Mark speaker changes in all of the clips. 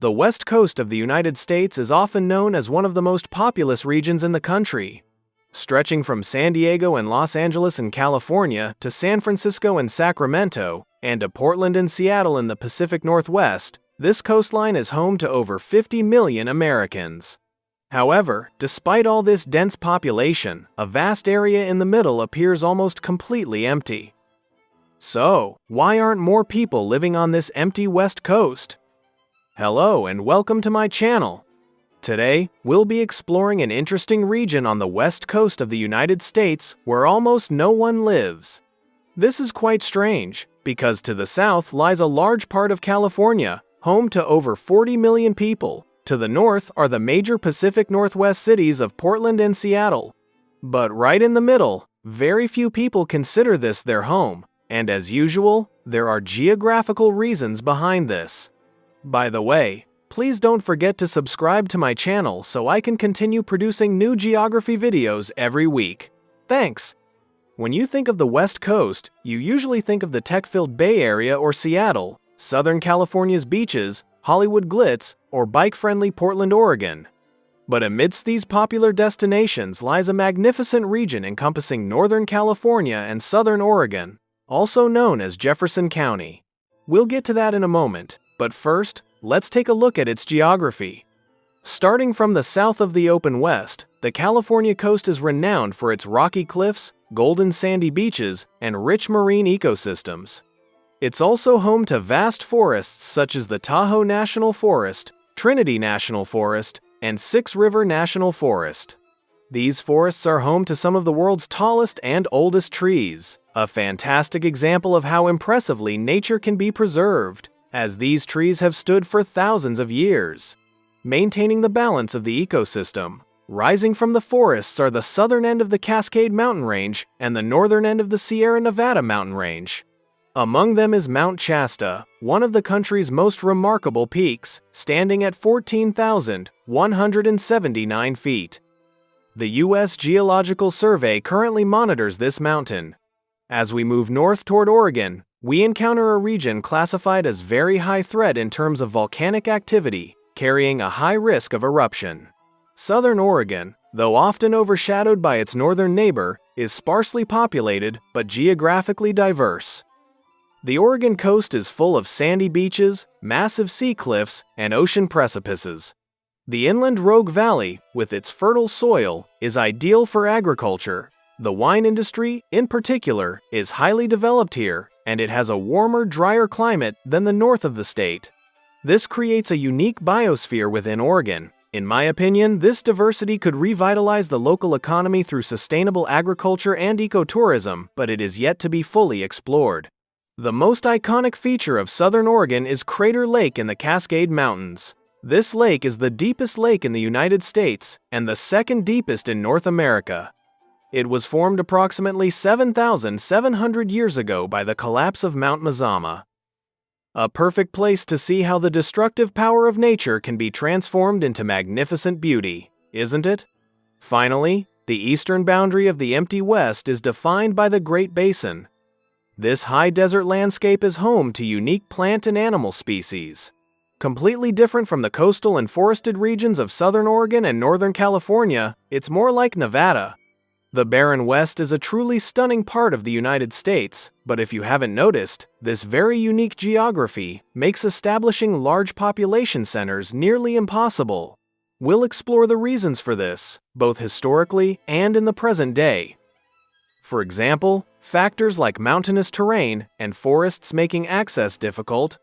Speaker 1: The West Coast of the United States is often known as one of the most populous regions in the country. Stretching from San Diego and Los Angeles in California to San Francisco and Sacramento, and to Portland and Seattle in the Pacific Northwest, this coastline is home to over 50 million Americans. However, despite all this dense population, a vast area in the middle appears almost completely empty. So, why aren't more people living on this empty West Coast? Hello and welcome to my channel. Today, we'll be exploring an interesting region on the west coast of the United States where almost no one lives. This is quite strange, because to the south lies a large part of California, home to over 40 million people. To the north are the major Pacific Northwest cities of Portland and Seattle. But right in the middle, very few people consider this their home, and as usual, there are geographical reasons behind this. By the way, please don't forget to subscribe to my channel so I can continue producing new geography videos every week. Thanks! When you think of the West Coast, you usually think of the tech-filled Bay Area or Seattle, Southern California's beaches, Hollywood glitz, or bike-friendly Portland, Oregon. But amidst these popular destinations lies a magnificent region encompassing Northern California and Southern Oregon, also known as Jefferson County. We'll get to that in a moment. But first, let's take a look at its geography. Starting from the south of the open west, the California coast is renowned for its rocky cliffs, golden sandy beaches, and rich marine ecosystems. It's also home to vast forests such as the Tahoe National Forest, Trinity National Forest, and Six River National Forest. These forests are home to some of the world's tallest and oldest trees, a fantastic example of how impressively nature can be preserved, as these trees have stood for thousands of years, maintaining the balance of the ecosystem. Rising from the forests are the southern end of the Cascade Mountain Range and the northern end of the Sierra Nevada Mountain Range. Among them is Mount Shasta, one of the country's most remarkable peaks, standing at 14,179 feet. The U.S. Geological Survey currently monitors this mountain. As we move north toward Oregon, we encounter a region classified as very high threat in terms of volcanic activity, carrying a high risk of eruption. Southern Oregon, though often overshadowed by its northern neighbor, is sparsely populated but geographically diverse. The Oregon coast is full of sandy beaches, massive sea cliffs, and ocean precipices. The inland Rogue Valley, with its fertile soil, is ideal for agriculture. The wine industry, in particular, is highly developed here, and it has a warmer, drier climate than the north of the state. This creates a unique biosphere within Oregon. In my opinion, this diversity could revitalize the local economy through sustainable agriculture and ecotourism, but it is yet to be fully explored. The most iconic feature of Southern Oregon is Crater Lake in the Cascade Mountains. This lake is the deepest lake in the United States and the second deepest in North America. It was formed approximately 7,700 years ago by the collapse of Mount Mazama. A perfect place to see how the destructive power of nature can be transformed into magnificent beauty, isn't it? Finally, the eastern boundary of the empty West is defined by the Great Basin. This high desert landscape is home to unique plant and animal species. Completely different from the coastal and forested regions of Southern Oregon and Northern California, it's more like Nevada. The barren West is a truly stunning part of the United States, but if you haven't noticed, this very unique geography makes establishing large population centers nearly impossible. We'll explore the reasons for this, both historically and in the present day. For example, factors like mountainous terrain and forests making access difficult,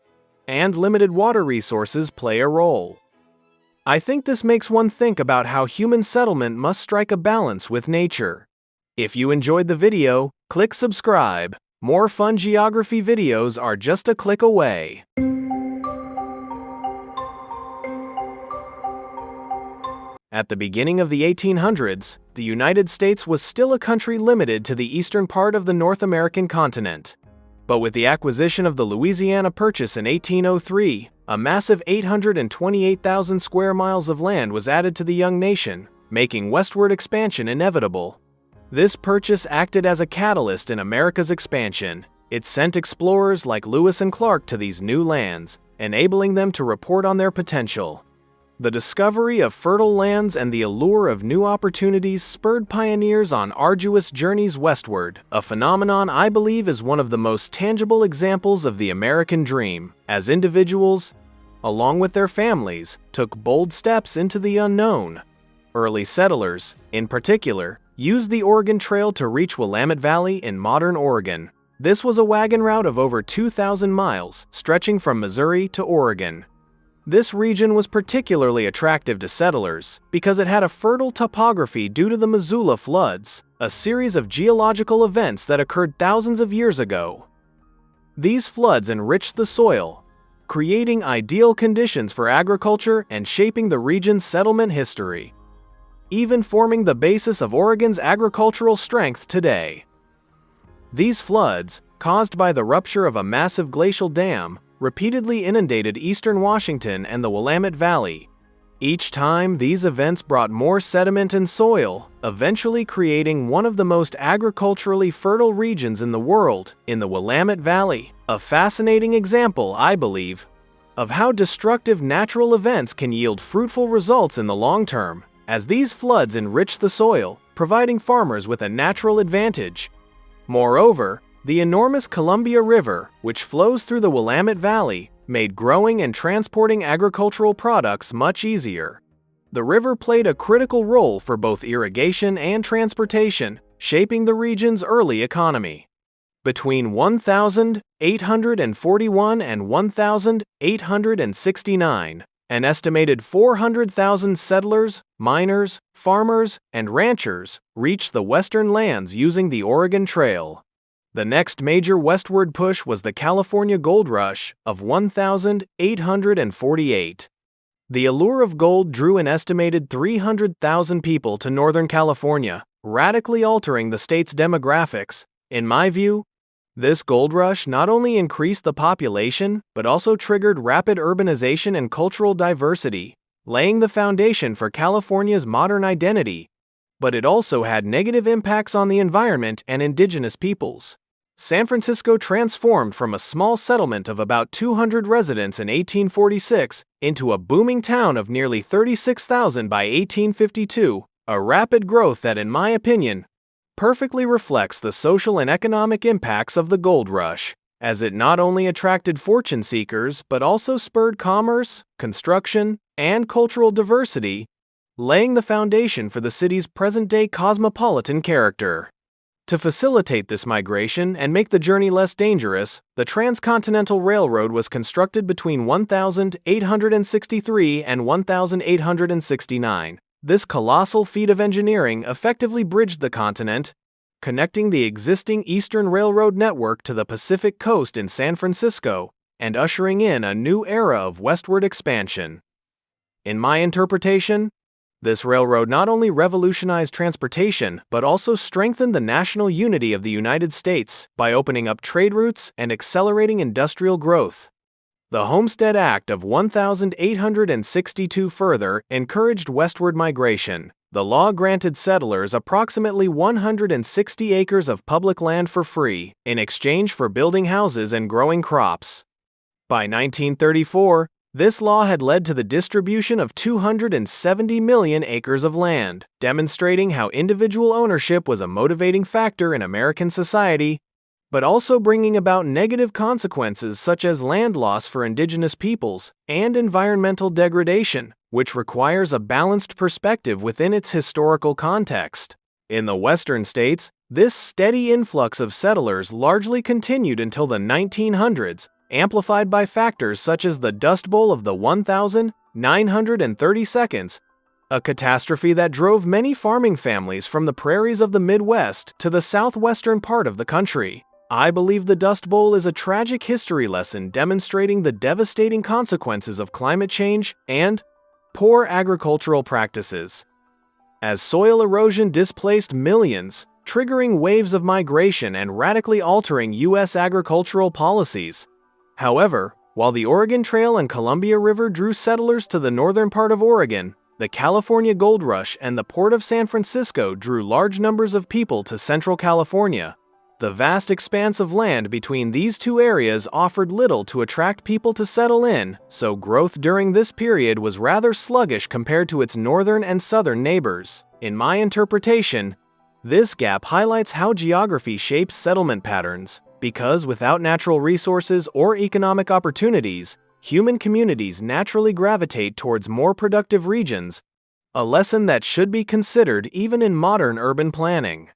Speaker 1: and limited water resources play a role. I think this makes one think about how human settlement must strike a balance with nature. If you enjoyed the video, click subscribe. More fun geography videos are just a click away. At the beginning of the 1800s, the United States was still a country limited to the eastern part of the North American continent. But with the acquisition of the Louisiana Purchase in 1803, a massive 828,000 square miles of land was added to the young nation, making westward expansion inevitable. This purchase acted as a catalyst in America's expansion. It sent explorers like Lewis and Clark to these new lands, enabling them to report on their potential. The discovery of fertile lands and the allure of new opportunities spurred pioneers on arduous journeys westward, a phenomenon I believe is one of the most tangible examples of the American dream, as individuals, along with their families, took bold steps into the unknown. Early settlers, in particular, used the Oregon Trail to reach Willamette Valley in modern Oregon. This was a wagon route of over 2,000 miles, stretching from Missouri to Oregon. This region was particularly attractive to settlers because it had a fertile topography due to the Missoula floods, a series of geological events that occurred thousands of years ago. These floods enriched the soil, creating ideal conditions for agriculture and shaping the region's settlement history, even forming the basis of Oregon's agricultural strength today. These floods, caused by the rupture of a massive glacial dam, repeatedly inundated eastern Washington and the Willamette Valley. Each time, these events brought more sediment and soil, eventually creating one of the most agriculturally fertile regions in the world, in the Willamette Valley. A fascinating example, I believe, of how destructive natural events can yield fruitful results in the long term, as these floods enrich the soil, providing farmers with a natural advantage. Moreover, the enormous Columbia River, which flows through the Willamette Valley, made growing and transporting agricultural products much easier. The river played a critical role for both irrigation and transportation, shaping the region's early economy. Between 1,841 and 1,869, an estimated 400,000 settlers, miners, farmers, and ranchers reached the western lands using the Oregon Trail. The next major westward push was the California Gold Rush of 1848. The allure of gold drew an estimated 300,000 people to Northern California, radically altering the state's demographics. In my view, this gold rush not only increased the population, but also triggered rapid urbanization and cultural diversity, laying the foundation for California's modern identity. But it also had negative impacts on the environment and indigenous peoples. San Francisco transformed from a small settlement of about 200 residents in 1846 into a booming town of nearly 36,000 by 1852, a rapid growth that, in my opinion, perfectly reflects the social and economic impacts of the gold rush, as it not only attracted fortune seekers but also spurred commerce, construction, and cultural diversity, laying the foundation for the city's present-day cosmopolitan character. To facilitate this migration and make the journey less dangerous, the Transcontinental Railroad was constructed between 1863 and 1869. This colossal feat of engineering effectively bridged the continent, connecting the existing Eastern Railroad network to the Pacific coast in San Francisco and ushering in a new era of westward expansion. In my interpretation, this railroad not only revolutionized transportation but also strengthened the national unity of the United States by opening up trade routes and accelerating industrial growth. The Homestead Act of 1862 further encouraged westward migration. The law granted settlers approximately 160 acres of public land for free in exchange for building houses and growing crops. By 1934, this law had led to the distribution of 270 million acres of land, demonstrating how individual ownership was a motivating factor in American society, but also bringing about negative consequences such as land loss for indigenous peoples and environmental degradation, which requires a balanced perspective within its historical context. In the western states, this steady influx of settlers largely continued until the 1900s, amplified by factors such as the Dust Bowl of the 1932nd, a catastrophe that drove many farming families from the prairies of the Midwest to the southwestern part of the country. I believe the Dust Bowl is a tragic history lesson demonstrating the devastating consequences of climate change and poor agricultural practices. As soil erosion displaced millions, triggering waves of migration and radically altering U.S. agricultural policies. However, while the Oregon Trail and Columbia River drew settlers to the northern part of Oregon, the California Gold Rush and the Port of San Francisco drew large numbers of people to Central California. The vast expanse of land between these two areas offered little to attract people to settle in, so growth during this period was rather sluggish compared to its northern and southern neighbors. In my interpretation, this gap highlights how geography shapes settlement patterns, because without natural resources or economic opportunities, human communities naturally gravitate towards more productive regions, a lesson that should be considered even in modern urban planning.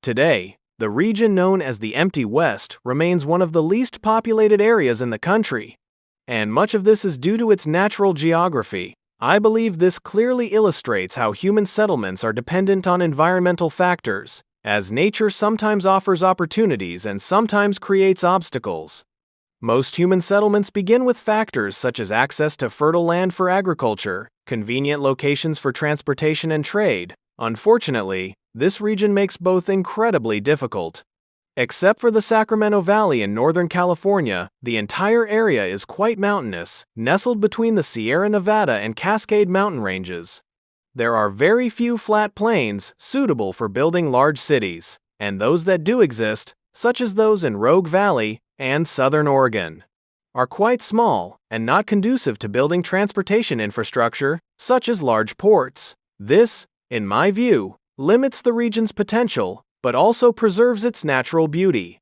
Speaker 1: Today, the region known as the Empty West remains one of the least populated areas in the country, and much of this is due to its natural geography. I believe this clearly illustrates how human settlements are dependent on environmental factors, as nature sometimes offers opportunities and sometimes creates obstacles. Most human settlements begin with factors such as access to fertile land for agriculture, convenient locations for transportation and trade. Unfortunately, this region makes both incredibly difficult. Except for the Sacramento Valley in Northern California, the entire area is quite mountainous, nestled between the Sierra Nevada and Cascade mountain ranges. There are very few flat plains suitable for building large cities, and those that do exist, such as those in Rogue Valley and Southern Oregon, are quite small and not conducive to building transportation infrastructure, such as large ports. This, in my view, limits the region's potential, but also preserves its natural beauty,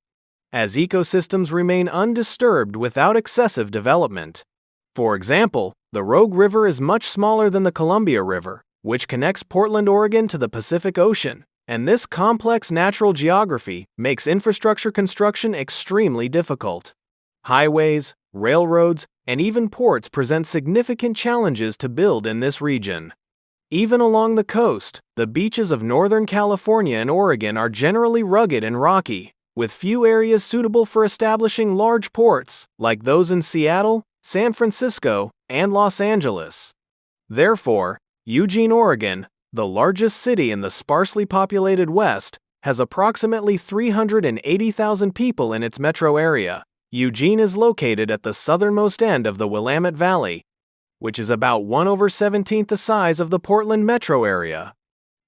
Speaker 1: as ecosystems remain undisturbed without excessive development. For example, the Rogue River is much smaller than the Columbia River, which connects Portland, Oregon to the Pacific Ocean, and this complex natural geography makes infrastructure construction extremely difficult. Highways, railroads, and even ports present significant challenges to build in this region. Even along the coast, the beaches of Northern California and Oregon are generally rugged and rocky, with few areas suitable for establishing large ports, like those in Seattle, San Francisco, and Los Angeles. Therefore, Eugene, Oregon, the largest city in the sparsely populated West, has approximately 380,000 people in its metro area. Eugene is located at the southernmost end of the Willamette Valley, which is about 1/17 the size of the Portland metro area.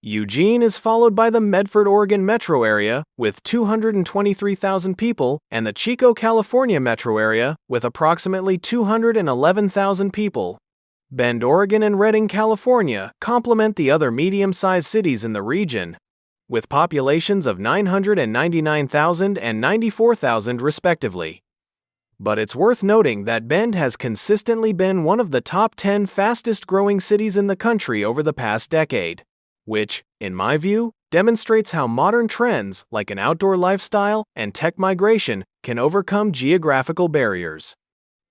Speaker 1: Eugene is followed by the Medford, Oregon metro area, with 223,000 people, and the Chico, California metro area, with approximately 211,000 people. Bend, Oregon and Redding, California complement the other medium-sized cities in the region, with populations of 999,000 and 94,000 respectively. But it's worth noting that Bend has consistently been one of the top 10 fastest-growing cities in the country over the past decade, which, in my view, demonstrates how modern trends like an outdoor lifestyle and tech migration can overcome geographical barriers.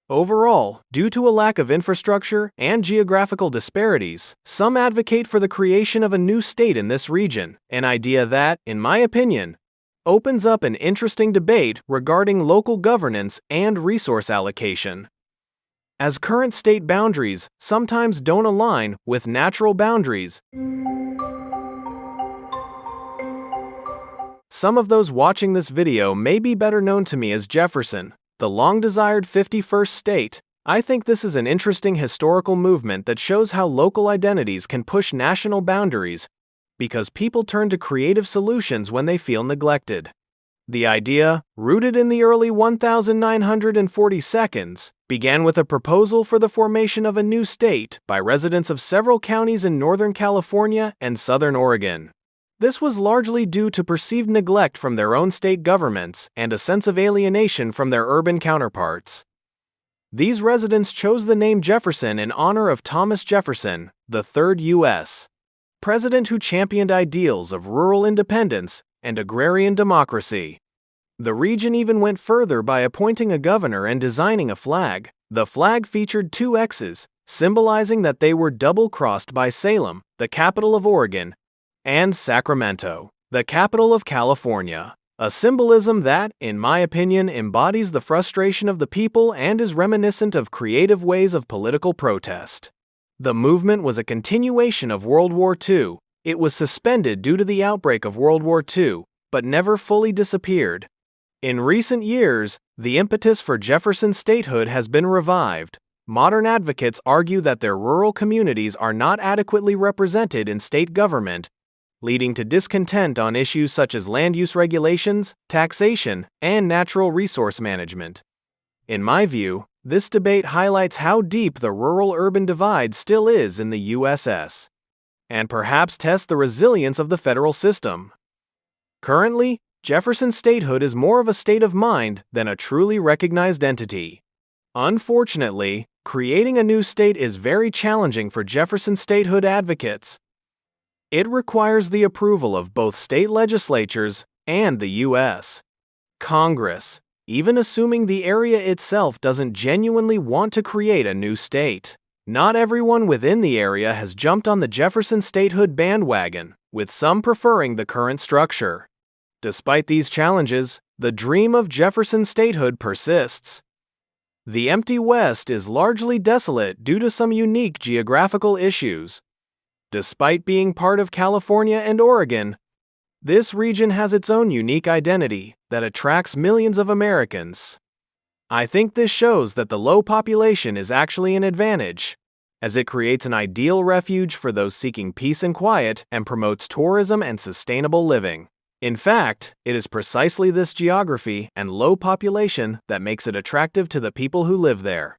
Speaker 1: Overall, due to a lack of infrastructure and geographical disparities, some advocate for the creation of a new state in this region, an idea that, in my opinion, opens up an interesting debate regarding local governance and resource allocation, as current state boundaries sometimes don't align with natural boundaries. Some of those watching this video may be better known to me as Jefferson, the long-desired 51st state. I think this is an interesting historical movement that shows how local identities can push national boundaries because people turn to creative solutions when they feel neglected. The idea, rooted in the early 1942s, began with a proposal for the formation of a new state by residents of several counties in Northern California and Southern Oregon. This was largely due to perceived neglect from their own state governments and a sense of alienation from their urban counterparts. These residents chose the name Jefferson in honor of Thomas Jefferson, the third U.S. president who championed ideals of rural independence and agrarian democracy. The region even went further by appointing a governor and designing a flag. The flag featured two X's, symbolizing that they were double-crossed by Salem, the capital of Oregon, and Sacramento, the capital of California, a symbolism that, in my opinion, embodies the frustration of the people and is reminiscent of creative ways of political protest. The movement was a continuation of World War II. It was suspended due to the outbreak of World War II, but never fully disappeared. In recent years, the impetus for Jefferson statehood has been revived. Modern advocates argue that their rural communities are not adequately represented in state government leading to discontent on issues such as land use regulations, taxation, and natural resource management. In my view, this debate highlights how deep the rural-urban divide still is in the USS, and perhaps tests the resilience of the federal system. Currently, Jefferson statehood is more of a state of mind than a truly recognized entity. Unfortunately, creating a new state is very challenging for Jefferson statehood advocates. It requires the approval of both state legislatures and the U.S. Congress, even assuming the area itself doesn't genuinely want to create a new state. Not everyone within the area has jumped on the Jefferson statehood bandwagon, with some preferring the current structure. Despite these challenges, the dream of Jefferson statehood persists. The empty West is largely desolate due to some unique geographical issues. Despite being part of California and Oregon, this region has its own unique identity that attracts millions of Americans. I think this shows that the low population is actually an advantage, as it creates an ideal refuge for those seeking peace and quiet and promotes tourism and sustainable living. In fact, it is precisely this geography and low population that makes it attractive to the people who live there.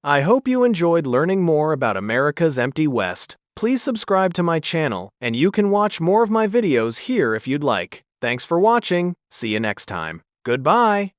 Speaker 1: I hope you enjoyed learning more about America's empty West. Please subscribe to my channel, and you can watch more of my videos here if you'd like. Thanks for watching. See you next time. Goodbye.